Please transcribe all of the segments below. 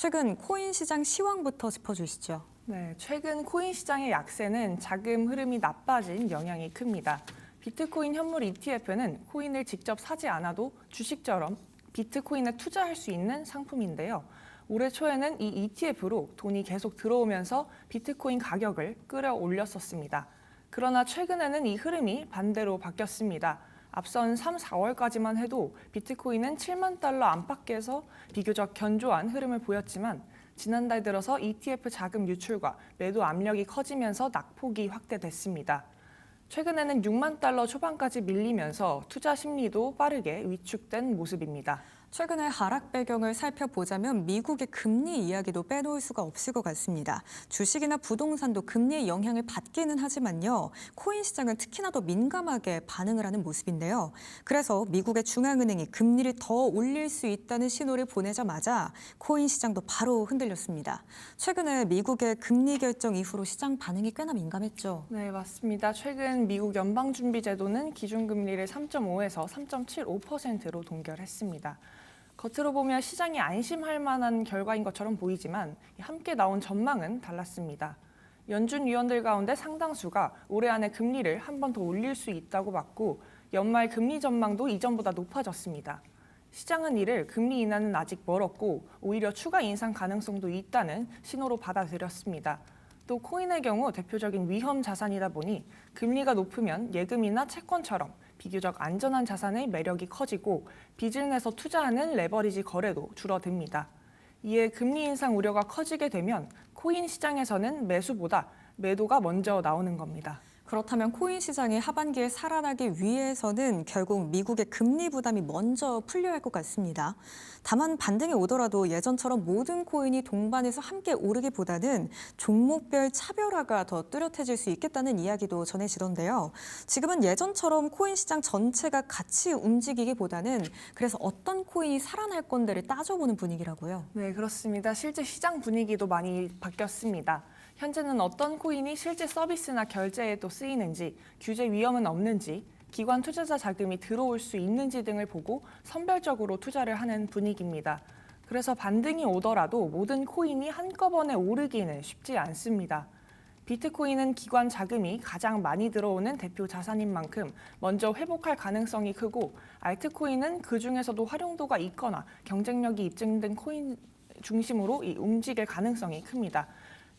최근 코인 시장 시황부터 짚어주시죠. 네, 최근 코인 시장의 약세는 자금 흐름이 나빠진 영향이 큽니다. 비트코인 현물 ETF는 코인을 직접 사지 않아도 주식처럼 비트코인에 투자할 수 있는 상품인데요. 올해 초에는 이 ETF로 돈이 계속 들어오면서 비트코인 가격을 끌어올렸었습니다. 그러나 최근에는 이 흐름이 반대로 바뀌었습니다. 앞선 3, 4월까지만 해도 비트코인은 7만 달러 안팎에서 비교적 견조한 흐름을 보였지만 지난달 들어서 ETF 자금 유출과 매도 압력이 커지면서 낙폭이 확대됐습니다. 최근에는 6만 달러 초반까지 밀리면서 투자 심리도 빠르게 위축된 모습입니다. 최근의 하락 배경을 살펴보자면 미국의 금리 이야기도 빼놓을 수가 없을 것 같습니다. 주식이나 부동산도 금리의 영향을 받기는 하지만요. 코인 시장은 특히나 더 민감하게 반응을 하는 모습인데요. 그래서 미국의 중앙은행이 금리를 더 올릴 수 있다는 신호를 보내자마자 코인 시장도 바로 흔들렸습니다. 최근에 미국의 금리 결정 이후로 시장 반응이 꽤나 민감했죠. 네, 맞습니다. 최근 미국 연방준비제도는 기준금리를 3.5에서 3.75%로 동결했습니다. 겉으로 보면 시장이 안심할 만한 결과인 것처럼 보이지만 함께 나온 전망은 달랐습니다. 연준 위원들 가운데 상당수가 올해 안에 금리를 한 번 더 올릴 수 있다고 봤고 연말 금리 전망도 이전보다 높아졌습니다. 시장은 이를 금리 인하는 아직 멀었고 오히려 추가 인상 가능성도 있다는 신호로 받아들였습니다. 또 코인의 경우 대표적인 위험 자산이다 보니 금리가 높으면 예금이나 채권처럼 비교적 안전한 자산의 매력이 커지고 빚을 내서 투자하는 레버리지 거래도 줄어듭니다. 이에 금리 인상 우려가 커지게 되면 코인 시장에서는 매수보다 매도가 먼저 나오는 겁니다. 그렇다면 코인 시장이 하반기에 살아나기 위해서는 결국 미국의 금리 부담이 먼저 풀려야 할 것 같습니다. 다만 반등이 오더라도 예전처럼 모든 코인이 동반해서 함께 오르기보다는 종목별 차별화가 더 뚜렷해질 수 있겠다는 이야기도 전해지던데요. 지금은 예전처럼 코인 시장 전체가 같이 움직이기보다는 그래서 어떤 코인이 살아날 건데를 따져보는 분위기라고요. 네, 그렇습니다. 실제 시장 분위기도 많이 바뀌었습니다. 현재는 어떤 코인이 실제 서비스나 결제에도 쓰이는지, 규제 위험은 없는지, 기관 투자자 자금이 들어올 수 있는지 등을 보고 선별적으로 투자를 하는 분위기입니다. 그래서 반등이 오더라도 모든 코인이 한꺼번에 오르기는 쉽지 않습니다. 비트코인은 기관 자금이 가장 많이 들어오는 대표 자산인 만큼 먼저 회복할 가능성이 크고 알트코인은 그중에서도 활용도가 있거나 경쟁력이 입증된 코인 중심으로 움직일 가능성이 큽니다.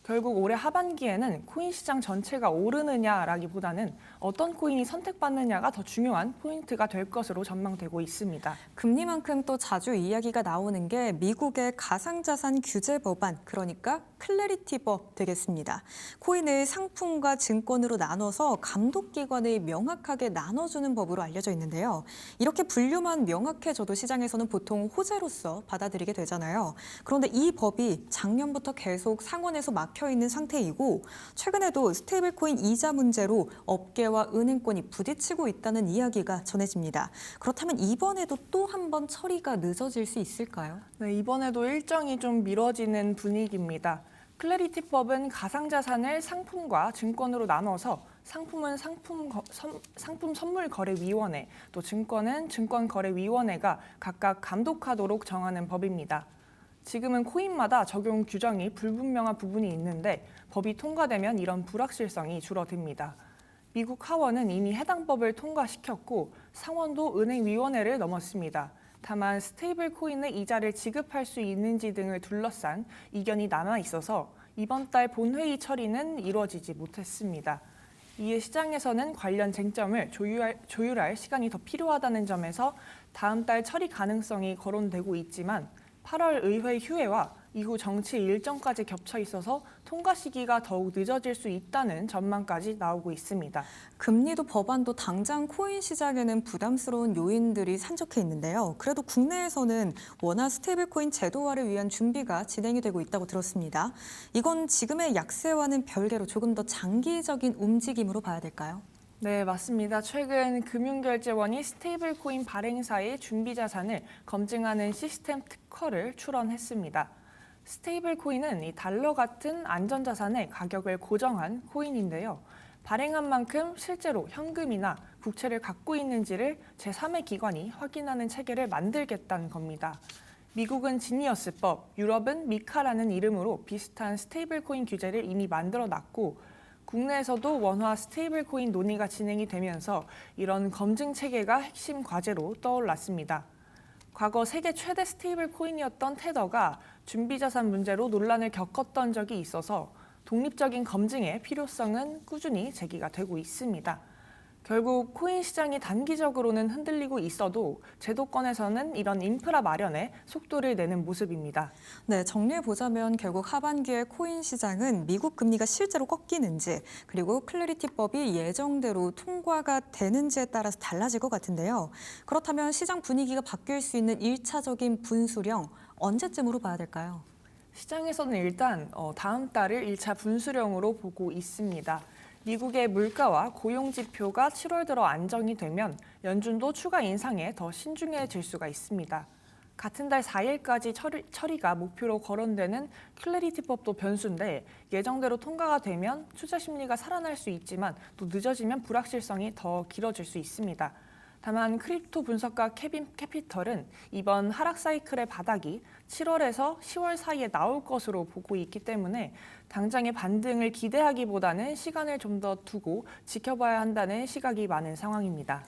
결국 올해 하반기에는 코인 시장 전체가 오르느냐라기보다는 어떤 코인이 선택받느냐가 더 중요한 포인트가 될 것으로 전망되고 있습니다. 금리만큼 또 자주 이야기가 나오는 게 미국의 가상자산 규제 법안, 그러니까 클래리티법 되겠습니다. 코인을 상품과 증권으로 나눠서 감독기관을 명확하게 나눠주는 법으로 알려져 있는데요. 이렇게 분류만 명확해져도 시장에서는 보통 호재로서 받아들이게 되잖아요. 그런데 이 법이 작년부터 계속 상원에서 막혀 있는 상태이고 최근에도 스테이블코인 이자 문제로 업계와 은행권이 부딪히고 있다는 이야기가 전해집니다. 그렇다면 이번에도 또 한 번 처리가 늦어질 수 있을까요? 네, 이번에도 일정이 좀 미뤄지는 분위기입니다. 클래리티법은 가상자산을 상품과 증권으로 나눠서 상품은 상품선물거래위원회, 또 증권은 증권거래위원회가 각각 감독하도록 정하는 법입니다. 지금은 코인마다 적용 규정이 불분명한 부분이 있는데 법이 통과되면 이런 불확실성이 줄어듭니다. 미국 하원은 이미 해당 법을 통과시켰고 상원도 은행위원회를 넘었습니다. 다만 스테이블 코인의 이자를 지급할 수 있는지 등을 둘러싼 이견이 남아 있어서 이번 달 본회의 처리는 이루어지지 못했습니다. 이에 시장에서는 관련 쟁점을 조율할 시간이 더 필요하다는 점에서 다음 달 처리 가능성이 거론되고 있지만 8월 의회 휴회와 이후 정치 일정까지 겹쳐 있어서 통과 시기가 더욱 늦어질 수 있다는 전망까지 나오고 있습니다. 금리도 법안도 당장 코인 시장에는 부담스러운 요인들이 산적해 있는데요. 그래도 국내에서는 원화 스테이블코인 제도화를 위한 준비가 진행이 되고 있다고 들었습니다. 이건 지금의 약세와는 별개로 조금 더 장기적인 움직임으로 봐야 될까요? 네, 맞습니다. 최근 금융결제원이 스테이블코인 발행사의 준비자산을 검증하는 시스템 특허를 출원했습니다. 스테이블코인은 이 달러 같은 안전자산의 가격을 고정한 코인인데요. 발행한 만큼 실제로 현금이나 국채를 갖고 있는지를 제3의 기관이 확인하는 체계를 만들겠다는 겁니다. 미국은 지니어스법, 유럽은 미카라는 이름으로 비슷한 스테이블 코인 규제를 이미 만들어 놨고 국내에서도 원화 스테이블 코인 논의가 진행이 되면서 이런 검증 체계가 핵심 과제로 떠올랐습니다. 과거 세계 최대 스테이블 코인이었던 테더가 준비자산 문제로 논란을 겪었던 적이 있어서 독립적인 검증의 필요성은 꾸준히 제기가 되고 있습니다. 결국 코인 시장이 단기적으로는 흔들리고 있어도 제도권에서는 이런 인프라 마련에 속도를 내는 모습입니다. 네, 정리해보자면 결국 하반기에 코인 시장은 미국 금리가 실제로 꺾이는지 그리고 클래리티법이 예정대로 통과가 되는지에 따라서 달라질 것 같은데요. 그렇다면 시장 분위기가 바뀔 수 있는 1차적인 분수령 언제쯤으로 봐야 될까요? 시장에서는 일단 다음 달을 1차 분수령으로 보고 있습니다. 미국의 물가와 고용 지표가 7월 들어 안정이 되면 연준도 추가 인상에 더 신중해질 수가 있습니다. 같은 달 4일까지 처리가 목표로 거론되는 클래리티법도 변수인데 예정대로 통과가 되면 투자 심리가 살아날 수 있지만 또 늦어지면 불확실성이 더 길어질 수 있습니다. 다만 크립토 분석가 케빈 캐피털은 이번 하락 사이클의 바닥이 7월에서 10월 사이에 나올 것으로 보고 있기 때문에 당장의 반등을 기대하기보다는 시간을 좀 더 두고 지켜봐야 한다는 시각이 많은 상황입니다.